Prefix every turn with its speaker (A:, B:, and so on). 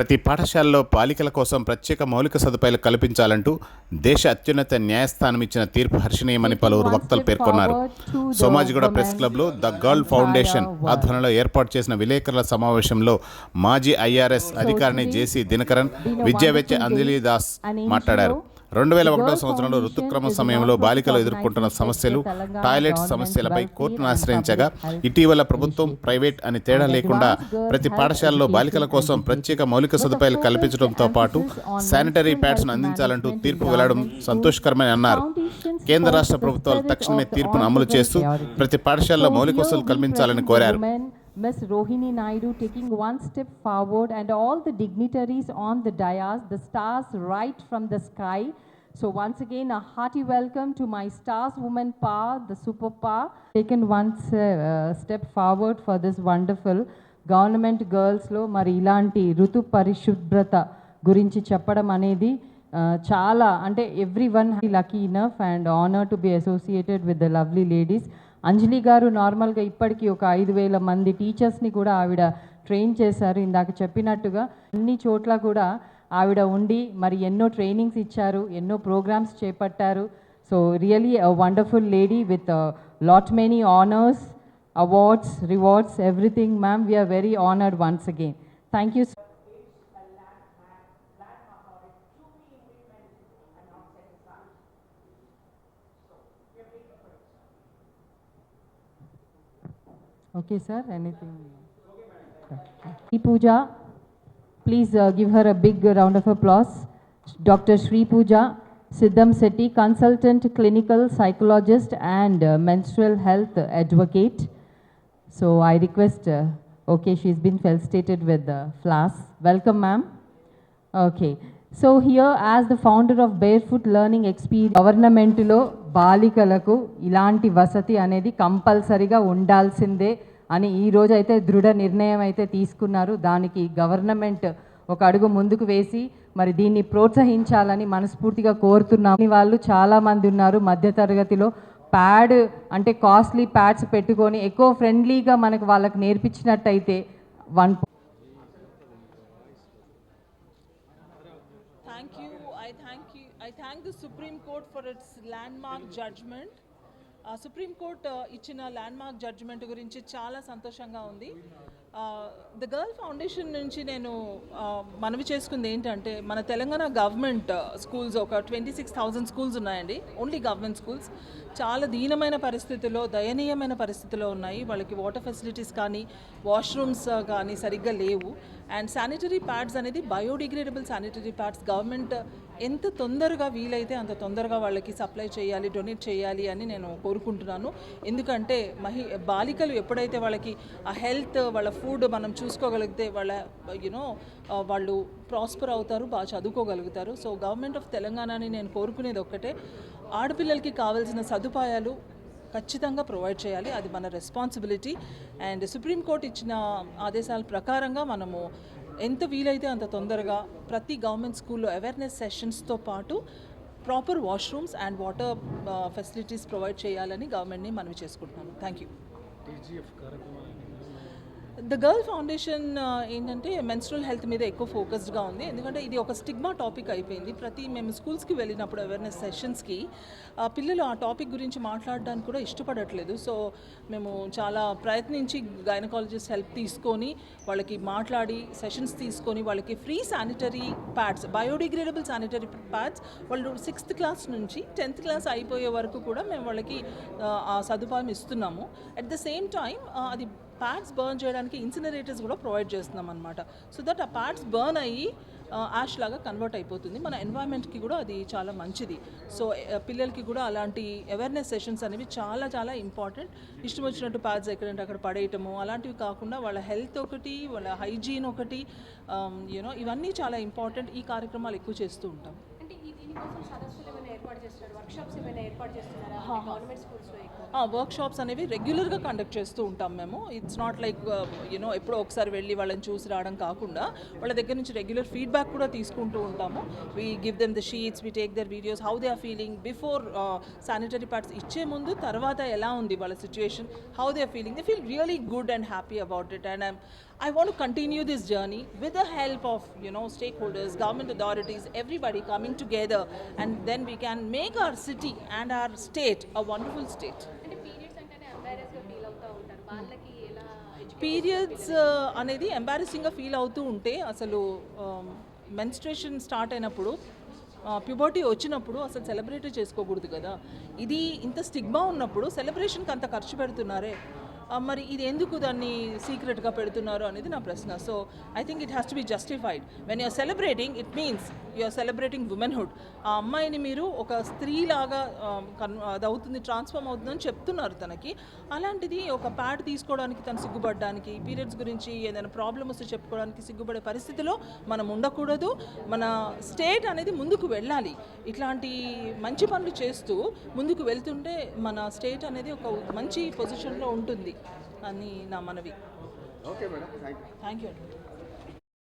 A: ప్రతి పాఠశాలలో బాలికల కోసం ప్రత్యేక మౌలిక సదుపాయాలు కల్పించాలంటూ దేశ అత్యున్నత న్యాయస్థానం ఇచ్చిన తీర్పు హర్షణీయమని పలువురు వక్తలు పేర్కొన్నారు. సోమాజిగూడ ప్రెస్ క్లబ్లో ద గర్ల్ ఫౌండేషన్ ఆధ్వర్యంలో ఏర్పాటు చేసిన విలేకరుల సమావేశంలో మాజీ ఐఆర్ఎస్ అధికారిని జేసీ దినకరన్, విద్యావేత్త అంజలి దాస్ మాట్లాడారు. 2001 సంవత్సరంలో ఋతుక్రమ సమయంలో బాలికలు ఎదుర్కొంటున్న సమస్యలు, టాయిలెట్స్ సమస్యలపై కోర్టును ఆశ్రయించగా ఇటీవల ప్రభుత్వం, ప్రైవేట్ అని తేడా లేకుండా ప్రతి పాఠశాలలో బాలికల కోసం ప్రత్యేక మౌలిక సదుపాయాలు కల్పించడంతో పాటు శానిటరీ ప్యాడ్స్ను అందించాలంటూ తీర్పు వెళ్లడం సంతోషకరమని అన్నారు. కేంద్ర రాష్ట్ర ప్రభుత్వాలు తక్షణమే తీర్పును అమలు చేస్తూ ప్రతి పాఠశాలలో మౌలిక వసతులు కల్పించాలని కోరారు.
B: Ms. Rohini Naidu taking one step forward and all the dignitaries on the dais, the stars right from the sky. So once again a hearty welcome to my stars woman power, the super power. Taken one step forward for this wonderful government girls lo mari ilanti rutu parishudhrata gurinchi చెప్పడం అనేది చాలా అంటే everyone lucky enough and honored to be associated with the lovely ladies. అంజలి గారు నార్మల్గా ఇప్పటికీ ఒక 5,000 మంది టీచర్స్ని కూడా ఆవిడ ట్రైన్ చేశారు. ఇందాక చెప్పినట్టుగా అన్ని చోట్ల కూడా ఆవిడ ఉండి మరి ఎన్నో ట్రైనింగ్స్ ఇచ్చారు, ఎన్నో ప్రోగ్రామ్స్ చేపట్టారు. So really a wonderful lady with lot many honours, awards, rewards, everything. Ma'am, we are very honoured once again. Thank you. Okay, sir. Anything? Shri Pooja, please give her a big round of applause. Dr. Shri Pooja Siddham Setti, consultant clinical psychologist and menstrual health advocate. So I request, okay, she's been felicitated with the flask. Welcome, ma'am. Okay. So here, as the founder of Barefoot Learning Experience, government lo బాలికలకు ఇలాంటి వసతి అనేది కంపల్సరీగా ఉండాల్సిందే అని ఈ రోజు అయితే దృఢ నిర్ణయం అయితే తీసుకున్నారు. దానికి గవర్నమెంట్ ఒక అడుగు ముందుకు వేసి మరి దీన్ని ప్రోత్సహించాలని మనస్ఫూర్తిగా కోరుతున్నాం. వాళ్ళు చాలామంది ఉన్నారు మధ్యతరగతిలో ప్యాడ్ అంటే కాస్ట్లీ ప్యాడ్స్ పెట్టుకొని ఎక్కువ ఫ్రెండ్లీగా మనకు వాళ్ళకి నేర్పించినట్టయితే
C: I thank the Supreme Court for its landmark judgment. Supreme Court ఇచ్చిన landmark judgment గురించి చాలా సంతోషంగా ఉంది. ద గర్ల్ ఫౌండేషన్ నుంచి నేను మనవి చేసుకుంది ఏంటంటే, మన తెలంగాణ గవర్నమెంట్ స్కూల్స్ ఒక 26,000 స్కూల్స్ ఉన్నాయండి. ఓన్లీ గవర్నమెంట్ స్కూల్స్ చాలా దీనమైన పరిస్థితుల్లో, దయనీయమైన పరిస్థితిలో ఉన్నాయి. వాళ్ళకి వాటర్ ఫెసిలిటీస్ కానీ, వాష్రూమ్స్ కానీ సరిగ్గా లేవు. అండ్ శానిటరీ ప్యాడ్స్ అనేది బయోడిగ్రేడబుల్ శానిటరీ ప్యాడ్స్ గవర్నమెంట్ ఎంత తొందరగా వీలైతే అంత తొందరగా వాళ్ళకి సప్లై చేయాలి, డొనేట్ చేయాలి అని నేను కోరుకుంటున్నాను. ఎందుకంటే బాలికలు ఎప్పుడైతే వాళ్ళకి ఆ హెల్త్, వాళ్ళ ఫుడ్ మనం చూసుకోగలిగితే వాళ్ళు ప్రాస్పర్ అవుతారు, బాగా చదువుకోగలుగుతారు. సో గవర్నమెంట్ ఆఫ్ తెలంగాణని నేను కోరుకునేది ఒక్కటే, ఆడపిల్లలకి కావాల్సిన సదుపాయాలు ఖచ్చితంగా ప్రొవైడ్ చేయాలి. అది మన రెస్పాన్సిబిలిటీ. అండ్ సుప్రీంకోర్టు ఇచ్చిన ఆదేశాల ప్రకారంగా మనము ఎంత వీలైతే అంత తొందరగా ప్రతి గవర్నమెంట్ స్కూల్లో అవేర్నెస్ సెషన్స్తో పాటు proper washrooms and water facilities provide చేయాలని గవర్నమెంట్ని మనవి చేసుకుంటున్నాను. Thank you. The girl foundation ఏంటంటే మెన్స్ట్రల్ హెల్త్ మీద ఎక్కువ ఫోకస్డ్గా ఉంది. ఎందుకంటే ఇది ఒక స్టిగ్మా టాపిక్ అయిపోయింది. మేము స్కూల్స్కి వెళ్ళినప్పుడు అవేర్నెస్ సెషన్స్కి పిల్లలు ఆ టాపిక్ గురించి మాట్లాడడానికి కూడా ఇష్టపడట్లేదు. సో మేము చాలా ప్రయత్నించి గైనకాలజిస్ట్ హెల్ప్ తీసుకొని వాళ్ళకి మాట్లాడి సెషన్స్ తీసుకొని వాళ్ళకి free sanitary pads, biodegradable sanitary pads వాళ్ళు 6th క్లాస్ నుంచి 10th క్లాస్ అయిపోయే వరకు కూడా మేము వాళ్ళకి ఆ సదుపాయం ఇస్తున్నాము. అట్ ద సేమ్ టైం అది ప్యాడ్స్ బర్న్ చేయడానికి ఇన్సినరేటర్స్ కూడా ప్రొవైడ్ చేస్తున్నాం అనమాట. సో దట్ ఆ ప్యాడ్స్ బర్న్ అయ్యి యాష్ లాగా కన్వర్ట్ అయిపోతుంది. మన ఎన్వైరన్మెంట్కి కూడా అది చాలా మంచిది. సో పిల్లలకి కూడా అలాంటి అవేర్నెస్ సెషన్స్ అనేవి చాలా చాలా ఇంపార్టెంట్. ఇష్టం వచ్చినట్టు ప్యాడ్స్ ఎక్కడంటే అక్కడ పడేయటము అలాంటివి కాకుండా వాళ్ళ హెల్త్ ఒకటి, వాళ్ళ హైజీన్ ఒకటి, ఇవన్నీ చాలా ఇంపార్టెంట్. ఈ కార్యక్రమాలు ఎక్కువ చేస్తూ ఉంటాం. వర్క్షాప్స్ అనేవి రెగ్యులర్గా కండక్ట్ చేస్తూ ఉంటాం మేము. ఇట్స్ నాట్ లైక్ ఎప్పుడో ఒకసారి వెళ్ళి వాళ్ళని చూసి రావడం కాకుండా వాళ్ళ దగ్గర నుంచి రెగ్యులర్ ఫీడ్బ్యాక్ కూడా తీసుకుంటూ ఉంటాము. We give them the sheets, we take their videos, how they are feeling before sanitary pads ఇచ్చే ముందు, తర్వాత ఎలా ఉంది వాళ్ళ situation, how they are feeling. They feel really good and happy about it. And I want to continue this journey with the help of, stakeholders, government authorities, everybody coming together, and then we can make our city and our state a wonderful state.
D: అంటే periods అంటేనే ఎంబారెస్గా feel అవుతూ ఉంటారు వాళ్ళకి ఎలా
C: periods అనేది ఎంబారసింగ్గా feel అవుతూ ఉంటే అసలు మెన్స్ట్రేషన్ స్టార్ట్ అయినప్పుడు ప్యూబర్టీ వచ్చినప్పుడు అసలు సెలబ్రేట్ చేసుకోకూడదు కదా. ఇది ఇంత స్టిగ్మా ఉన్నప్పుడు సెలబ్రేషన్కి అంత ఖర్చు పెడుతున్నారే, మరి ఇది ఎందుకు దాన్ని సీక్రెట్గా పెడుతున్నారు అనేది నా ప్రశ్న. So I think it has to be justified. When you're celebrating it means you're celebrating womanhood. ఆ అమ్మాయిని మీరు ఒక స్త్రీలాగా అది అవుతుంది, ట్రాన్స్ఫార్మ్ అవుతుందని చెప్తున్నారు తనకి. అలాంటిది ఒక ప్యాడ్ తీసుకోవడానికి తను సిగ్గుపడడానికి, పీరియడ్స్ గురించి ఏదైనా ప్రాబ్లమ్ వస్తే చెప్పుకోవడానికి సిగ్గుపడే పరిస్థితిలో మనం ఉండకూడదు. మన స్టేట్ అనేది ముందుకు వెళ్ళాలి. ఇట్లాంటి మంచి పనులు చేస్తూ ముందుకు వెళ్తుంటే మన స్టేట్ అనేది ఒక మంచి పొజిషన్లో ఉంటుంది అని నా మనవి.
E: Okay madam, thank you.
C: Thank you.